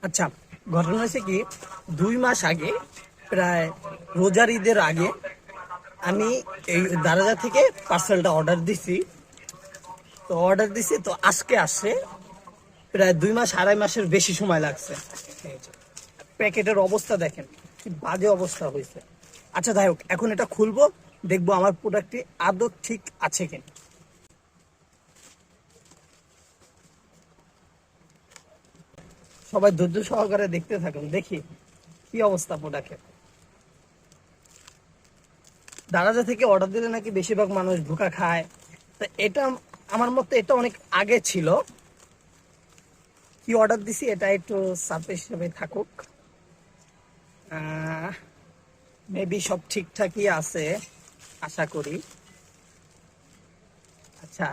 আচ্ছা, ঘটনা হয়েছে কি, 2 মাস আগে, প্রায় রোজার ঈদের আগে আমি এই দারাজা থেকে পার্সেলটা অর্ডার দিছি। তো আজকে আসছে। প্রায় 2 মাস, আড়াই মাসের বেশি সময় লাগছে। প্যাকেটের অবস্থা দেখেন, কি বাজে অবস্থা হয়েছে। আচ্ছা যাই হোক, এখন এটা খুলবো, দেখবো আমার প্রোডাক্টটি আদৌ ঠিক আছে কিনা। সবাই ধৈর্য সহকারে দেখতে থাকুন, দেখি কি অবস্থা প্রোডাক্টের। দারাজা থেকে অর্ডার দিলে নাকি বেশিরভাগ মানুষ ধোঁকা খায়। তো এটা আমার মতে এটা অনেক আগে ছিল। কি অর্ডার দিছি এটা একটু সারপ্রাইজ হিসেবে থাকুক। মেবি সব ঠিকঠাকই আছে আশা করি। আচ্ছা,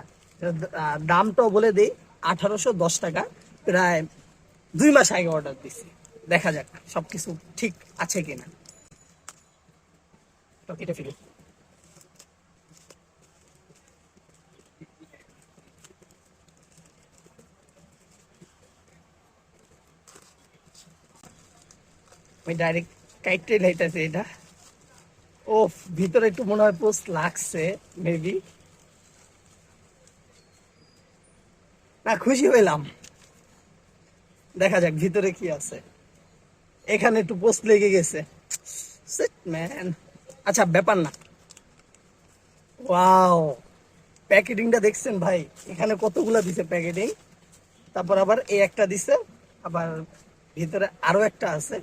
দামটাও বলে দিই, 1810 টাকা। প্রায় 2 মাস আগে অর্ডার দিছি। দেখা যাক সবকিছু ঠিক আছে কিনা। তো এটা ফিরে আমি ডাইরেক্ট কাইটে লাইতেছি এটা। ও, ভিতরে একটু মনে হয় পোস্ট লাগছে মেবি। না, খুশি হইলাম। দেখা যাক ভিতরে কি আছে। এখানে একটু পোস্ট লেগে গেছে। Shit, man. আচ্ছা, ব্যাপার না। ওয়াও, প্যাকেটিংটা দেখছেন ভাই? এখানে কতগুলা দিছে প্যাকেটিং। তারপর আবার এই একটা দিছে, আবার ভিতরে আরো একটা আছে।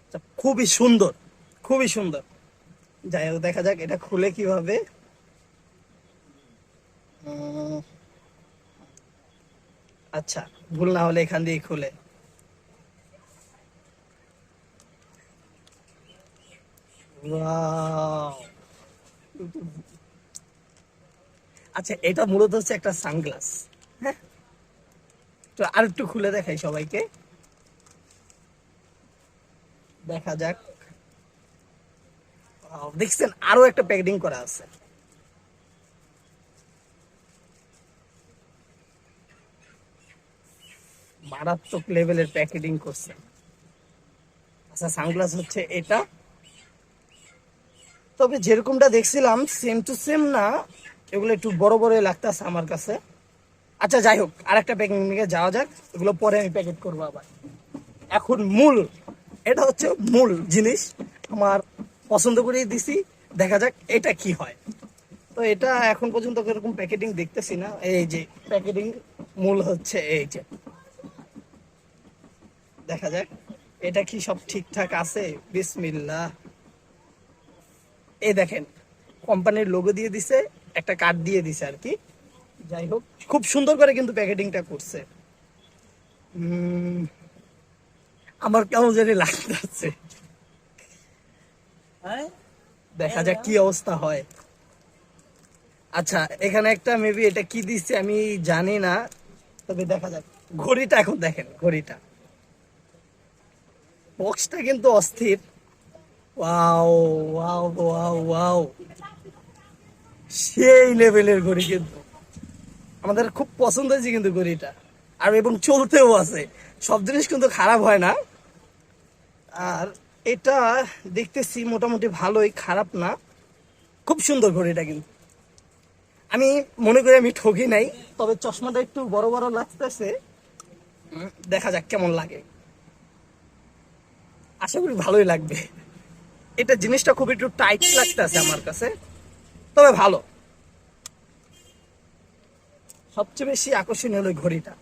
আচ্ছা, খুবই সুন্দর, খুবই সুন্দর। যাই হোক, দেখা যাক এটা খুলে কিভাবে। উম, আচ্ছা, ভুল না হলে এখান দিয়ে খুলে। Wow. আচ্ছা, এটা মূলত হচ্ছে একটা সানগ্লাস। হ্যাঁ, তো আর একটু খুলে দেখাই সবাইকে, দেখা যাক। Wow, দেখছেন আরো একটা প্যাকেটিং করা আছে। মারাত্মক লেভেলের প্যাকেটিং করছে। আচ্ছা, সানগ্লাস হচ্ছে এটা। তবে যেরকমটা দেখছিলাম সেম টু সেম না, এগুলো একটু বড় বড় লাগতেছে আমার কাছে। আচ্ছা যাই হোক, আর একটা প্যাকেটিং নিয়ে যাওয়া যাক, এগুলো পরে আমি প্যাকেট করবো আবার। এখন মূল, এটা হচ্ছে মূল জিনিস। আমার পছন্দ করেই দিছি, দেখা যাক এটা কি হয়। তো এটা এখন পর্যন্ত এরকম প্যাকেটিং দেখতেছি না। এই যে প্যাকেটিং মূল হচ্ছে এই যে, দেখা যাক এটা কি সব ঠিকঠাক আছে। বিসমিল্লাহ। এই দেখেন, কোম্পানির লোগো দিয়ে দিছে, একটা কার্ড দিয়ে দিছে আর কি। যাই হোক, খুব সুন্দর করে কিন্তু প্যাকেটিংটা করছে। আমার কেমন জানি লাগতেছে। দেখা যাক কি অবস্থা হয়। আচ্ছা, এখানে একটা মেবি এটা কি দিচ্ছে আমি জানি না, তবে দেখা যাক। ঘড়িটা এখন দেখেন, ঘড়িটা, বক্সটা কিন্তু অস্থির। ওয়াও, ওয়াও, ওয়াও, ওয়াও, সেই লেভেলের ঘড়ি কিন্তু। আমাদের খুব পছন্দ হয়েছে কিন্তু ঘড়িটা, আর এবং চলতেও আছে। সব জিনিস কিন্তু খারাপ হয় না। আর এটা দেখতেছি মোটামুটি ভালোই, খারাপ না। খুব সুন্দর ঘড়িটা কিন্তু। আমি মনে করি আমি ঠকি নাই, তবে চশমাটা একটু বড় বড় লাগতেছে। দেখা যাক কেমন লাগে। আশা করি ভালোই লাগবে। এটা জিনিসটা খুব একটু টাইট লাগতেছে আমার কাছে, তবে ভালো। সবচেয়ে বেশি আকর্ষণীয় হলো ঘড়িটা।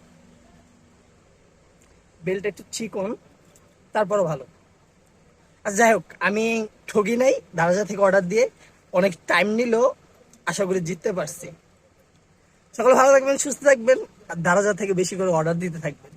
বেল্ট একটু চিকন, তারপরও ভালো। আচ্ছা যাই হোক, আমি ঠগি নাই। দারাজা থেকে অর্ডার দিয়ে অনেক টাইম নিলেও আশা করি জিততে পারছি। সকলে ভালো থাকবেন, সুস্থ থাকবেন, আর দারাজা থেকে বেশি করে অর্ডার দিতে থাকবেন।